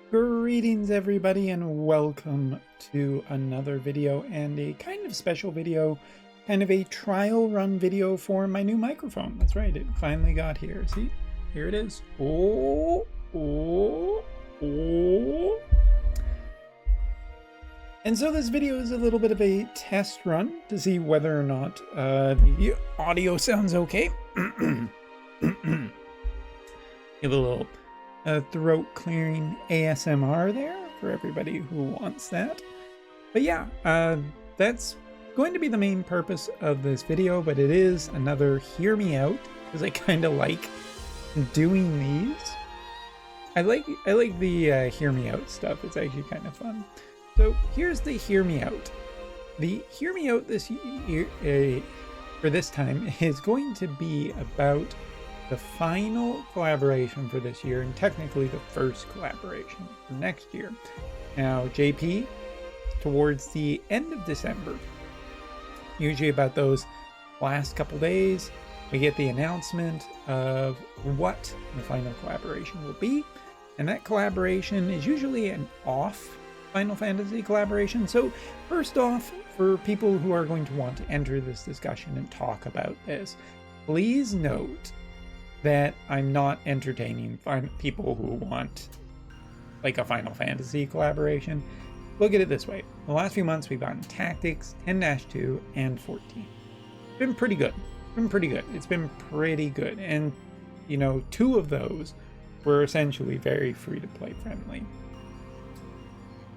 Greetings everybody and welcome to another video and a kind of special video, kind of a trial run video for my new microphone. That's right, it finally got here. See, here it is. Oh. And so this video is a little bit of a test run to see whether or not the audio sounds okay. Give a little throat clearing ASMR there for everybody who wants that. But yeah, that's going to be the main purpose of this video, but it is another hear me out because I kind of like doing these. I like the hear me out stuff. It's actually kind of fun. So here's the hear me out. The hear me out this year for this time is going to be about the final collaboration for this year, and technically the first collaboration for next year. Now, JP, towards the end of December, usually about those last couple days, we get the announcement of what the final collaboration will be, and that collaboration is usually an off Final Fantasy collaboration. So first off, for people who are going to want to enter this discussion and talk about this, please note that I'm not entertaining people who want like a Final Fantasy collaboration. Look at it this way. The last few months we've gotten Tactics, 10-2, and 14. It's been pretty good. It's been pretty good. And, you know, two of those were essentially very free-to-play friendly.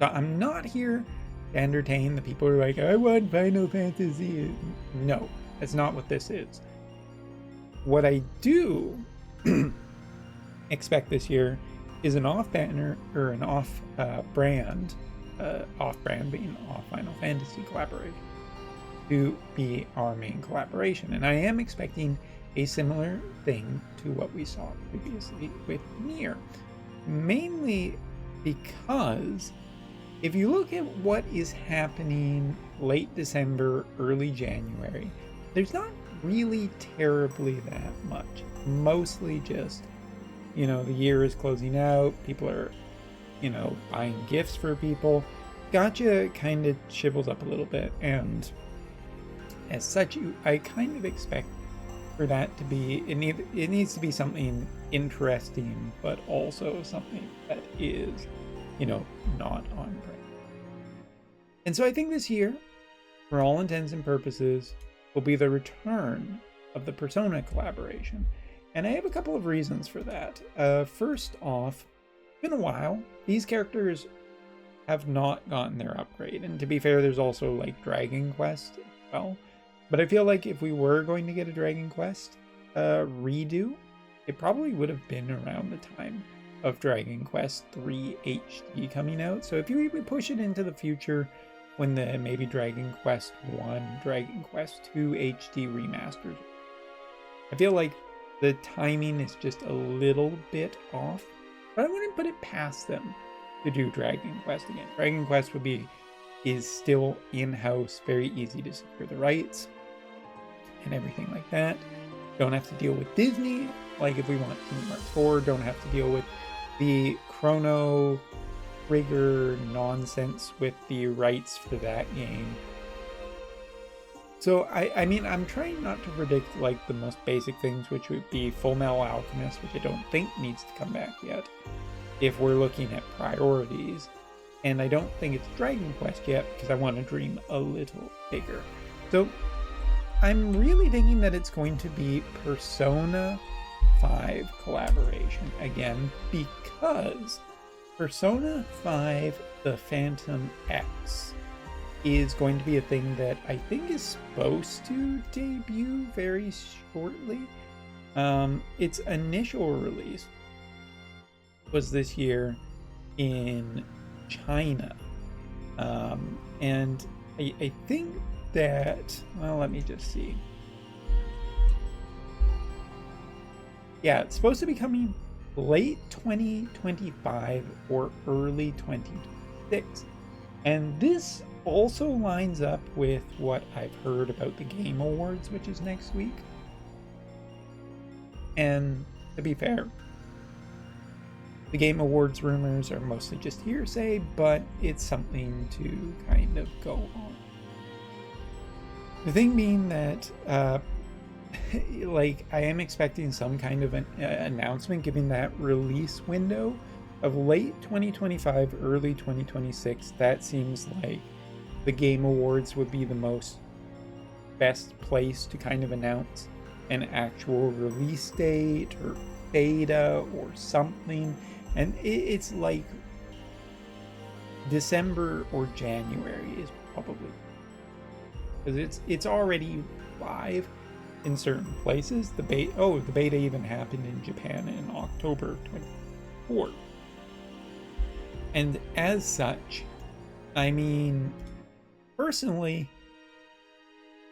So I'm not here to entertain the people who are like, I want Final Fantasy. No, that's not what this is. What I do expect this year is an off-banner or an off-brand, off-brand being off Final Fantasy collaboration, to be our main collaboration. And I am expecting a similar thing to what we saw previously with Nier. Mainly because if you look at what is happening late December, early January, there's not really terribly that much. Mostly just, you know, the year is closing out, people are, you know, buying gifts for people. Gacha kind of shivels up a little bit, and as such, I kind of expect for that to be, it needs to be something interesting, but also something that is, you know, not on brand. And so I think this year, for all intents and purposes, will be the return of the Persona collaboration. And I have a couple of reasons for that. First off, it's been a while. These characters have not gotten their upgrade. And to be fair, there's also like Dragon Quest as well. But I feel like if we were going to get a Dragon Quest redo, it probably would have been around the time of Dragon Quest 3 HD coming out. So if you even push it into the future, when the maybe Dragon Quest 1, Dragon Quest 2 HD remasters, I feel like the timing is just a little bit off, but I wouldn't put it past them to do Dragon Quest again. Dragon Quest is still in-house, very easy to secure the rights and everything like that. Don't have to deal with Disney, like if we want Kingdom Hearts 4, don't have to deal with the Chrono Trigger nonsense with the rights for that game. So I mean, I'm trying not to predict like the most basic things, which would be Full Metal Alchemist, which I don't think needs to come back yet if we're looking at priorities. And I don't think it's Dragon Quest yet because I want to dream a little bigger. So I'm really thinking that it's going to be Persona 5 collaboration again, because Persona 5 The Phantom X is going to be a thing that I think is supposed to debut very shortly. Its initial release was this year in China. And I think that, well, let me just see. Yeah, it's supposed to be coming late 2025 or early 2026. And this also lines up with what I've heard about the Game Awards, which is next week. And to be fair, The Game Awards rumors are mostly just hearsay, but it's something to kind of go on. The thing being that, like, I am expecting some kind of an announcement given that release window of late 2025, early 2026. That seems like the Game Awards would be the best place to kind of announce an actual release date or beta or something. And it's like December or January is probably, because it's already live in certain places. The beta even happened in Japan in October 24. And as such, I mean, personally,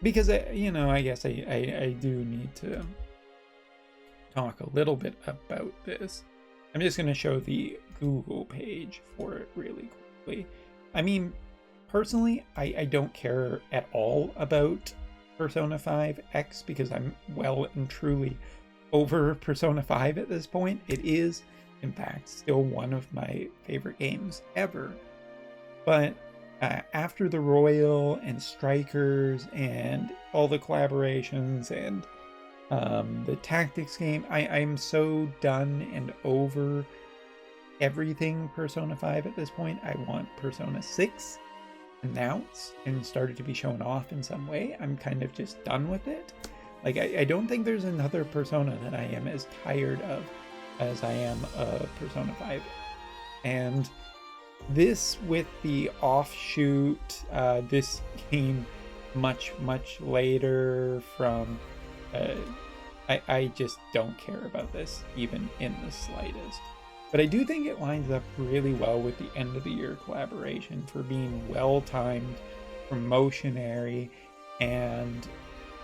because I guess I do need to talk a little bit about this. I'm just going to show the Google page for it really quickly. I mean, personally, I don't care at all about Persona 5 X because I'm well and truly over Persona 5 at this point. It is, in fact, still one of my favorite games ever. But after the Royal and Strikers and all the collaborations and the tactics game, I'm so done and over everything Persona 5 at this point. I want Persona 6 announced and started to be shown off in some way. I'm kind of just done with it. Like, I don't think there's another Persona that I am as tired of as I am of Persona 5. And this, with the offshoot, this came much later from I just don't care about this even in the slightest. But I do think it lines up really well with the end of the year collaboration for being well timed, promotionary, and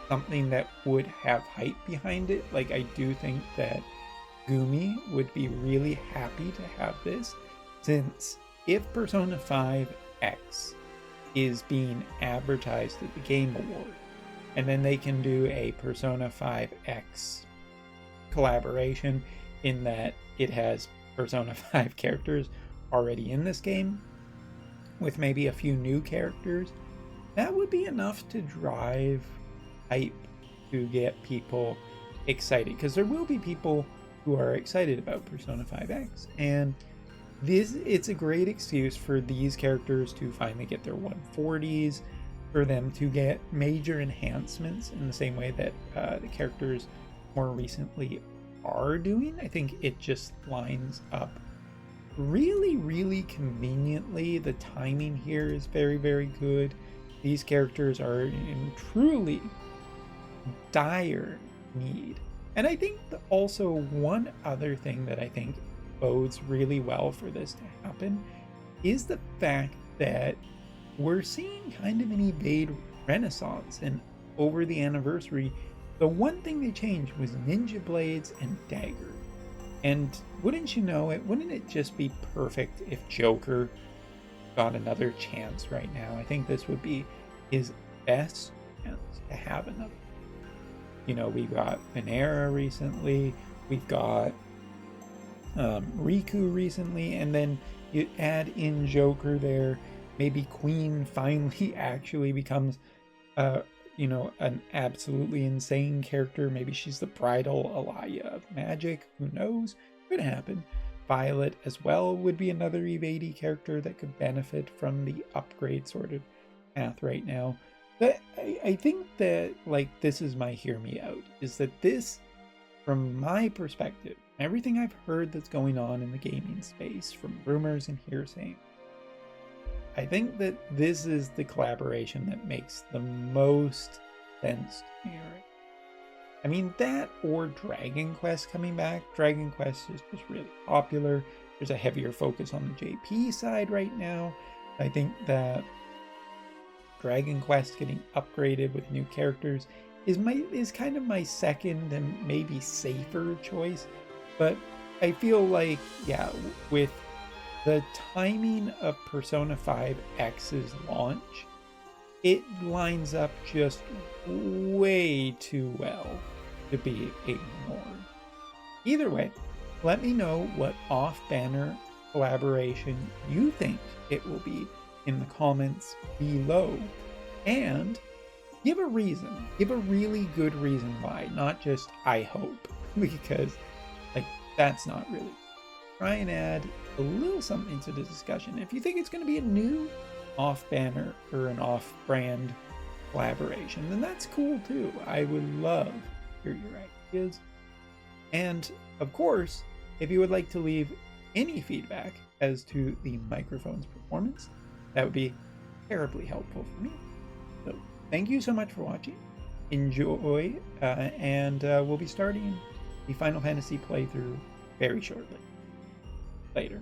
something that would have hype behind it. Like, I do think that Gumi would be really happy to have this, since if Persona 5 X is being advertised at the Game Awards, and then they can do a Persona 5 X collaboration in that it has Persona 5 characters already in this game with maybe a few new characters, that would be enough to drive hype to get people excited, because there will be people who are excited about Persona 5 X, and it's a great excuse for these characters to finally get their 140s, for them to get major enhancements in the same way that the characters more recently are doing. I think it just lines up really conveniently. The timing here is very good. These characters are in truly dire need. And I think also one other thing that I think bodes really well for this to happen is the fact that we're seeing kind of an Evade renaissance. And over the anniversary, the one thing they changed was ninja blades and daggers. And wouldn't you know it, wouldn't it just be perfect if Joker got another chance right now? I think this would be his best chance to have another. You know, we got Venera recently, we've got Riku recently, and then you add in Joker there. Maybe Queen finally actually becomes an absolutely insane character. Maybe she's the bridal Alaya of magic. Who knows? Could happen. Violet as well would be another Evade character that could benefit from the upgrade sort of path right now. But I think that, like, this is my hear me out, is that this, from my perspective, everything I've heard that's going on in the gaming space, from rumors and hearsay, I think that this is the collaboration that makes the most sense to me, right? I mean, that or Dragon Quest coming back. Dragon Quest is just really popular. There's a heavier focus on the JP side right now. I think that Dragon Quest getting upgraded with new characters is kind of my second and maybe safer choice. But I feel like, yeah, with the timing of Persona 5 X's launch, it lines up just way too well to be ignored. Either way, let me know what off-banner collaboration you think it will be in the comments below. And give a reason. Give a really good reason why, not just I hope, because like that's not really. Try and add a little something to the discussion. If you think it's going to be a new off-banner or an off-brand collaboration, then that's cool too. I would love to hear your ideas. And of course, if you would like to leave any feedback as to the microphone's performance, that would be terribly helpful for me. So thank you so much for watching. Enjoy, and we'll be starting the Final Fantasy playthrough very shortly. Later.